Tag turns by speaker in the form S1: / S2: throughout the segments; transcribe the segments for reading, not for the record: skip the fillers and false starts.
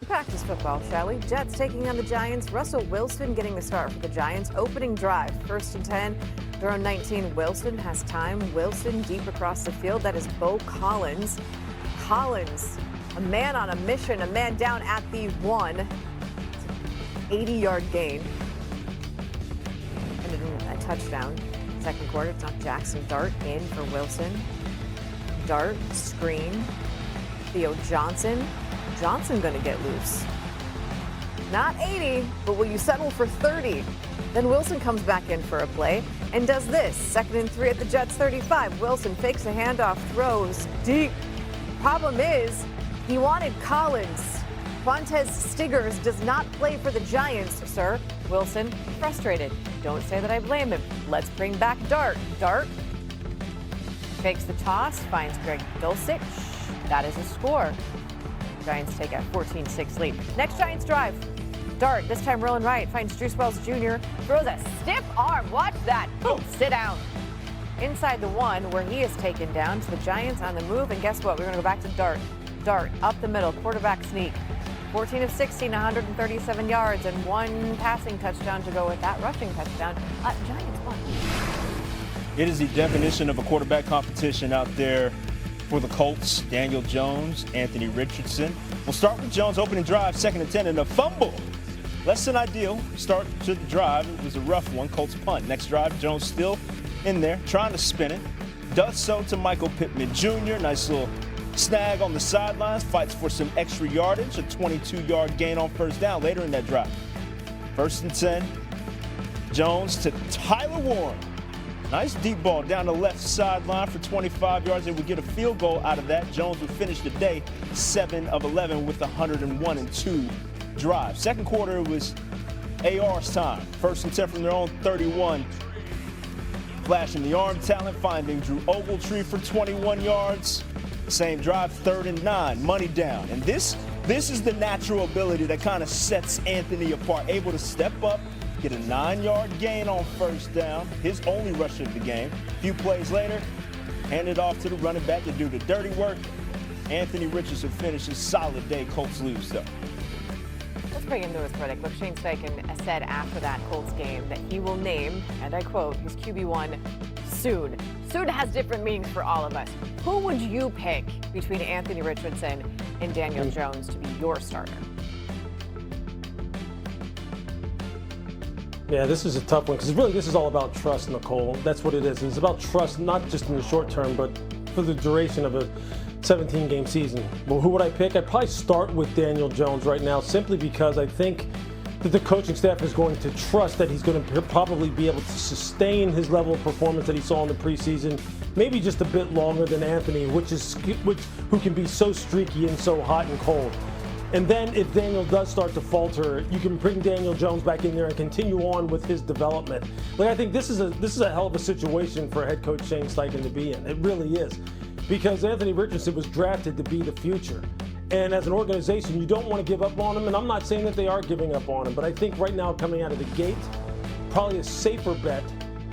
S1: practice football, shall we? Jets taking on the Giants. Russell Wilson getting the start for the Giants. Opening drive, 1st and 10. Their own 19. Wilson has time. Wilson deep across the field. That is Bo Collins. Collins, a man on a mission, a man down at the 1. 80-yard gain. And a touchdown. Second quarter, it's not Jaxson Dart in for Wilson. Dart, screen. Theo Johnson. Johnson going to get loose. Not 80, but will you settle for 30? Then Wilson comes back in for a play and does this. 2nd and 3 at the Jets 35. Wilson fakes a handoff, throws deep. Problem is, he wanted Collins. Quantez Stiggers does not play for the Giants, sir. Wilson, frustrated. Don't say that I blame him. Let's bring back Dart. Dart fakes the toss, finds Greg Dulcich. That is a score. Giants take a 14-6 lead. Next Giants drive. Dart, this time rolling right, finds Juice Wells Jr. Throws a stiff arm. Watch that. Boom, sit down. Inside the 1 where he is taken down. So the Giants on the move. And guess what? We're going to go back to Dart. Dart up the middle, quarterback sneak. 14 of 16, 137 yards, and 1 passing touchdown to go with that rushing touchdown. Giants won.
S2: It is the definition of a quarterback competition out there for the Colts. Daniel Jones, Anthony Richardson. We'll start with Jones, opening drive, 2nd and 10, and a fumble. Less than ideal start to the drive. It was a rough one. Colts punt. Next drive, Jones still in there, trying to spin it. Does so to Michael Pittman Jr. Nice little snag on the sidelines. Fights for some extra yardage. A 22-yard gain on 1st down later in that drive. 1st and 10. Jones to Tyler Warren. Nice deep ball down the left sideline for 25 yards. They would get a field goal out of that. Jones would finish the day 7 of 11 with 101 and 2 drive. Second quarter was AR's time. 1st and 10 from their own 31. Flashing the arm talent, finding Drew Ogletree for 21 yards. Same drive, 3rd and 9, money down. And this is the natural ability that kind of sets Anthony apart. Able to step up, get a 9-yard gain on 1st down. His only rush of the game. A few plays later, hand it off to the running back to do the dirty work. Anthony Richardson finishes solid day. Colts lose, though.
S1: Let's bring in Louis Riddick. Look, Shane Steichen said after that Colts game that he will name, and I quote, his QB1 soon. Soon has different meanings for all of us. Who would you pick between Anthony Richardson and Daniel Jones to be your starter?
S3: Yeah, this is a tough one because really this is all about trust, Nicole. That's what it is. It's about trust, not just in the short term, but for the duration of a 17-game season. Well, who would I pick? I'd probably start with Daniel Jones right now simply because I think that the coaching staff is going to trust that he's going to probably be able to sustain his level of performance that he saw in the preseason, maybe just a bit longer than Anthony, who can be so streaky and so hot and cold. And then if Daniel does start to falter, you can bring Daniel Jones back in there and continue on with his development. Like, I think this is a hell of a situation for head coach Shane Steichen to be in. It really is. Because Anthony Richardson was drafted to be the future. And as an organization, you don't want to give up on him. And I'm not saying that they are giving up on him, but I think right now coming out of the gate, probably a safer bet,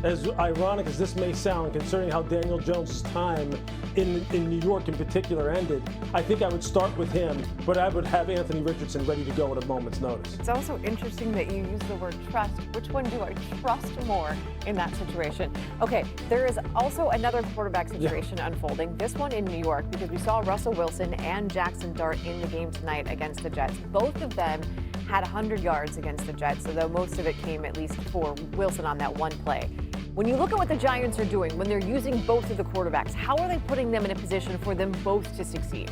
S3: as ironic as this may sound, considering how Daniel Jones' time in New York in particular ended, I think I would start with him, but I would have Anthony Richardson ready to go at a moment's notice.
S1: It's also interesting that you use the word trust. Which one do I trust more in that situation? Okay, there is also another quarterback situation unfolding, this one in New York, because we saw Russell Wilson and Jaxson Dart in the game tonight against the Jets. Both of them had 100 yards against the Jets, so though most of it came at least for Wilson on that one play. When you look at what the Giants are doing, when they're using both of the quarterbacks, how are they putting them in a position for them both to succeed?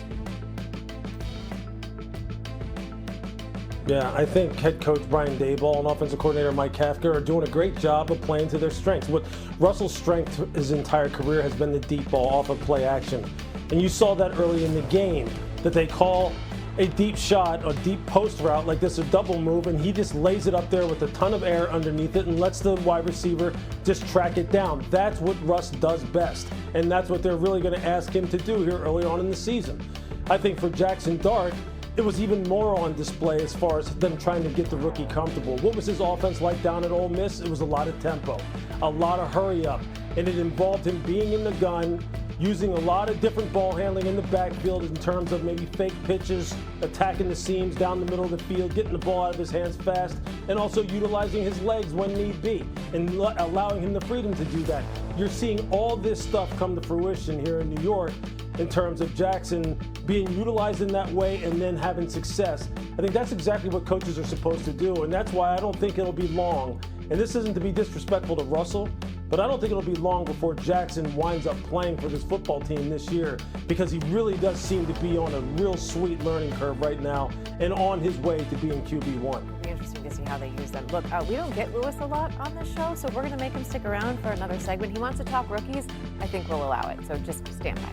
S3: Yeah, I think head coach Brian Daboll and offensive coordinator Mike Kafka are doing a great job of playing to their strengths. What Russell's strength his entire career has been the deep ball off of play action. And you saw that early in the game, that they call a deep shot, a deep post route like this, a double move, and he just lays it up there with a ton of air underneath it and lets the wide receiver just track it down. That's what Russ does best, and that's what they're really going to ask him to do here early on in the season. I think for Jaxson Dart, it was even more on display as far as them trying to get the rookie comfortable. What was his offense like down at Ole Miss? It was a lot of tempo, a lot of hurry up, and it involved him being in the gun, using a lot of different ball handling in the backfield in terms of maybe fake pitches, attacking the seams down the middle of the field, getting the ball out of his hands fast, and also utilizing his legs when need be, and allowing him the freedom to do that. You're seeing all this stuff come to fruition here in New York in terms of Jaxson being utilized in that way and then having success. I think that's exactly what coaches are supposed to do, and that's why I don't think it'll be long. And this isn't to be disrespectful to Russell, but I don't think it'll be long before Jaxson winds up playing for this football team this year, because he really does seem to be on a real sweet learning curve right now and on his way to being QB1.
S1: It'll be interesting to see how they use them. Look, we don't get Lewis a lot on this show, so we're going to make him stick around for another segment. He wants to talk rookies. I think we'll allow it, so just stand by.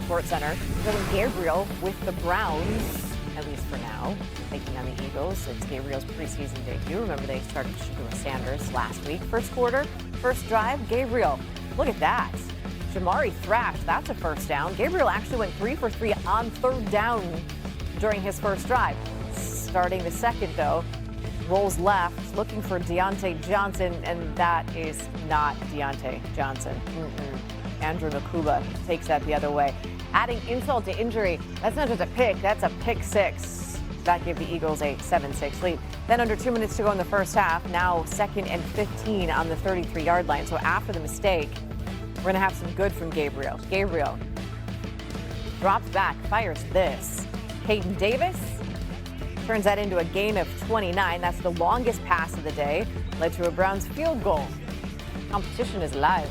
S1: SportsCenter, Dillon Gabriel with the Browns, at least for now, taking on the Eagles. It's Gabriel's preseason debut. Remember, they started Shedeur Sanders last week. First quarter, first drive, Gabriel. Look at that. Jamari thrashed. That's a first down. Gabriel actually went 3 for 3 on third down during his first drive. Starting the second, though, rolls left, looking for Deontay Johnson, and that is not Deontay Johnson. Andrew Nakuba takes that the other way. Adding insult to injury, that's not just a pick, that's a pick six. That gave the Eagles a 7-6 lead. Then under 2 minutes to go in the first half, now 2nd and 15 on the 33-yard line. So after the mistake, we're going to have some good from Gabriel. Gabriel drops back, fires this. Peyton Davis turns that into a gain of 29. That's the longest pass of the day. Led to a Browns field goal. Competition is live.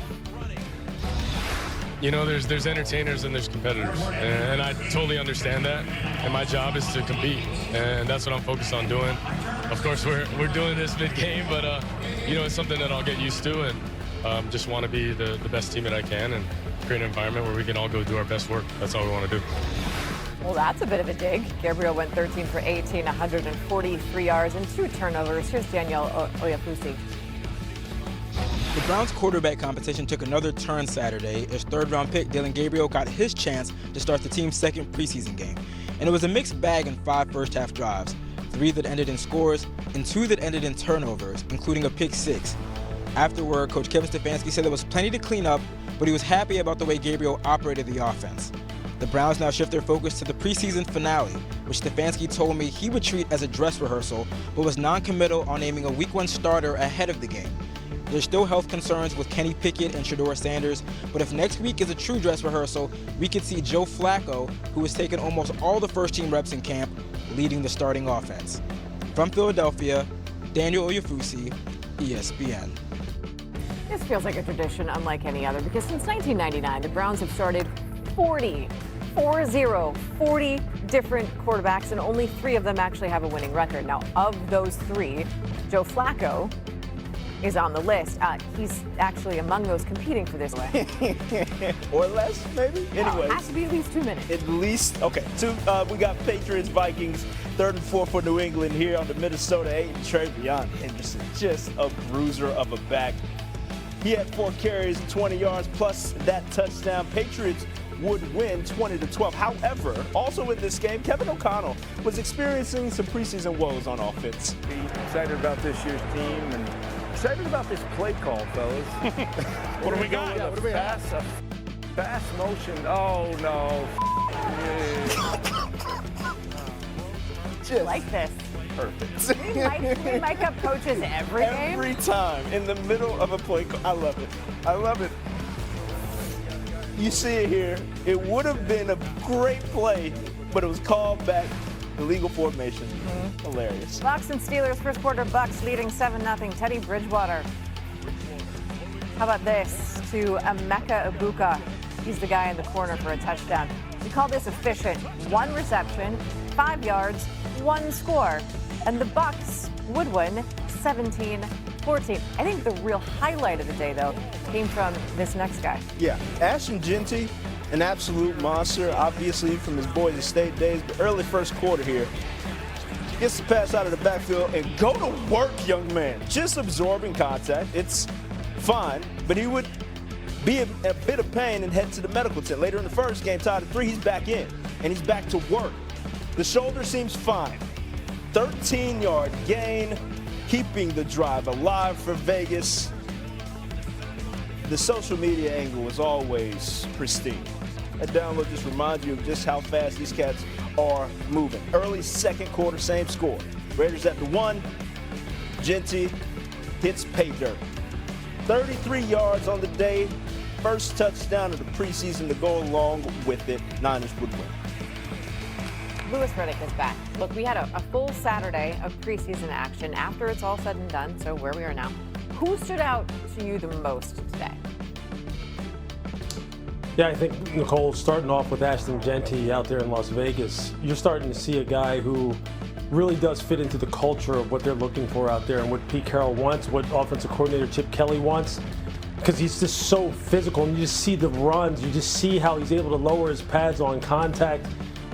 S4: You know, there's entertainers and there's competitors, and I totally understand that. And my job is to compete, and that's what I'm focused on doing. Of course, we're doing this mid-game, but you know, it's something that I'll get used to, and just want to be the best team that I can and create an environment where we can all go do our best work. That's all we want to do.
S1: Well, that's a bit of a dig. Gabriel went 13 for 18, 143 yards and 2 turnovers. Here's Daniel Oyafusi.
S5: The Browns quarterback competition took another turn Saturday as third-round pick Dillon Gabriel got his chance to start the team's second preseason game. And it was a mixed bag in 5 first-half drives, 3 that ended in scores and 2 that ended in turnovers, including a pick 6. Afterward, Coach Kevin Stefanski said there was plenty to clean up, but he was happy about the way Gabriel operated the offense. The Browns now shift their focus to the preseason finale, which Stefanski told me he would treat as a dress rehearsal, but was non-committal on naming a Week 1 starter ahead of the game. There's still health concerns with Kenny Pickett and Shedeur Sanders, but if next week is a true dress rehearsal, we could see Joe Flacco, who has taken almost all the first-team reps in camp, leading the starting offense. From Philadelphia, Daniel Oyafusi, ESPN.
S1: This feels like a tradition unlike any other, because since 1999, the Browns have started 40 different quarterbacks, and only 3 of them actually have a winning record. Now, of those 3, Joe Flacco is on the list. He's actually among those competing for this.
S2: Or less, maybe? Anyway.
S1: It has to be at least 2 minutes.
S2: At least, okay. 2, we got Patriots, Vikings, 3rd and 4 for New England here on the Minnesota 8. Travion Henderson, just a bruiser of a back. He had 4 carries, 20 yards, plus that touchdown. Patriots would win 20-12. However, also in this game, Kevin O'Connell was experiencing some preseason woes on offense.
S6: Excited about this year's team and excited about this play call, fellas.
S2: What do we got?
S6: What do we have? Fast motion. Oh, no.
S1: I like this.
S2: Perfect.
S1: We mic up coaches every game.
S2: Every time in the middle of a play call. I love it. I love it. You see it here. It would have been a great play, but it was called back. Illegal formation. Hilarious.
S1: Bucs and Steelers, first quarter, Bucs leading 7-0. Teddy Bridgewater. How about this to Emeka Egbuka? He's the guy in the corner for a touchdown. We call this efficient. 1 reception, 5 yards, 1 score. And the Bucs would win 17-14. I think the real highlight of the day, though, came from this next guy.
S2: Yeah, Ashton Genty, an absolute monster, obviously from his Boise State days, but early first quarter here. Gets the pass out of the backfield and go to work, young man. Just absorbing contact. It's fine, but he would be a bit of pain and head to the medical tent. Later in the first game, tied at 3, he's back in, and he's back to work. The shoulder seems fine. 13-yard gain, keeping the drive alive for Vegas. the social media angle is always pristine. That download just reminds you of just how fast these cats are moving. Early second quarter, same score. Raiders at the 1. Genty hits pay dirt. 33 yards on the day. First touchdown of the preseason to go along with it. Niners would win.
S1: Louis Riddick is back. Look, we had a full Saturday of preseason action after it's all said and done, so where we are now. Who stood out to you the most today?
S3: Yeah, I think, Nicole, starting off with Ashton Genty out there in Las Vegas, you're starting to see a guy who really does fit into the culture of what they're looking for out there and what Pete Carroll wants, what offensive coordinator Chip Kelly wants, because he's just so physical. And you just see the runs. You just see how he's able to lower his pads on contact,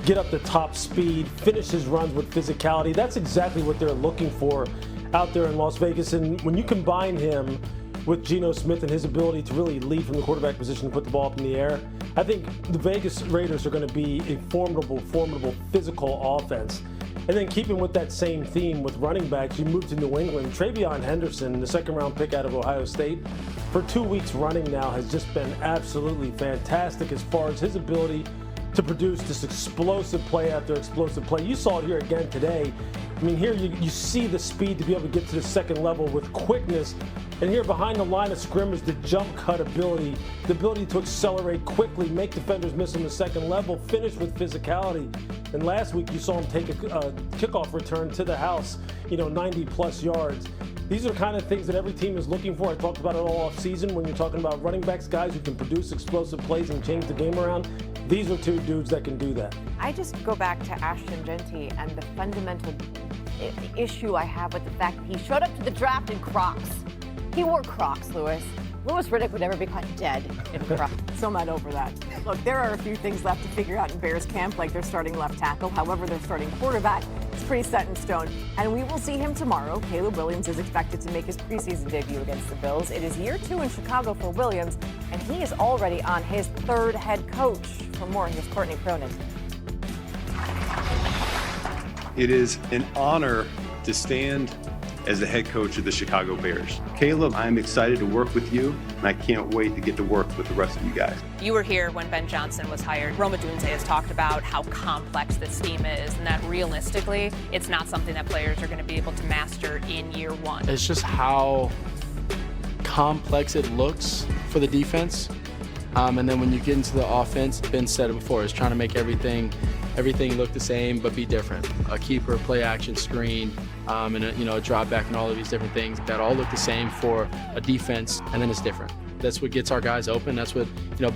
S3: get up to top speed, finish his runs with physicality. That's exactly what they're looking for out there in Las Vegas. And when you combine him with Geno Smith and his ability to really lead from the quarterback position and put the ball up in the air, I think the Vegas Raiders are going to be a formidable physical offense. And then keeping with that same theme with running backs, you move to New England. Travion Henderson, the second-round pick out of Ohio State, for 2 weeks running now has just been absolutely fantastic as far as his ability to produce this explosive play after explosive play. You saw it here again today. I mean, here you see the speed to be able to get to the second level with quickness. And here behind the line of scrimmage, the jump cut ability, the ability to accelerate quickly, make defenders miss on the second level, finish with physicality. And last week you saw him take a kickoff return to the house, 90-plus yards. These are kind of things that every team is looking for. I talked about it all off season when you're talking about running backs, guys who can produce explosive plays and change the game around. These are two dudes that can do that.
S1: I just go back to Ashton Genty and the fundamental issue I have with the fact that he showed up to the draft in Crocs. He wore Crocs, Louis. Louis Riddick would never be caught dead in Crocs. So mad over that. Look, there are a few things left to figure out in Bears camp, like their starting left tackle. However, their starting quarterback is pretty set in stone. And we will see him tomorrow. Caleb Williams is expected to make his preseason debut against the Bills. It is year 2 in Chicago for Williams, and he is already on his 3rd head coach. For more, here's Courtney Cronin.
S7: It is an honor to stand as the head coach of the Chicago Bears. Caleb, I'm excited to work with you, and I can't wait to get to work with the rest of you guys.
S8: You were here when Ben Johnson was hired. Roma Dunze has talked about how complex this scheme is, and that realistically, it's not something that players are going to be able to master in year 1.
S9: It's just how complex it looks for the defense. And then when you get into the offense, Ben said it before, it's trying to make everything look the same but be different. A keeper, play action, screen, and a drop back and all of these different things that all look the same for a defense, and then it's different. That's what gets our guys open. That's what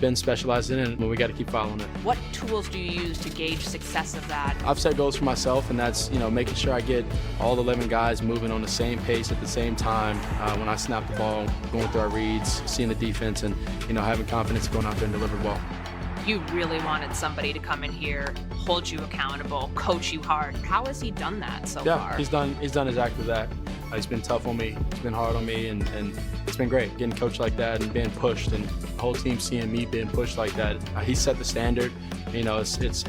S9: Ben specializes in, and we got to keep following it.
S8: What tools do you use to gauge success of that?
S9: I've set goals for myself, and that's making sure I get all 11 guys moving on the same pace at the same time. When I snap the ball, going through our reads, seeing the defense, and having confidence going out there and deliver the ball.
S8: You really wanted somebody to come in here, hold you accountable, coach you hard. How has he done that so far?
S9: Yeah, he's done exactly that. He's been tough on me. He's been hard on me, and it's been great getting coached like that and being pushed, and the whole team seeing me being pushed like that. He set the standard. It's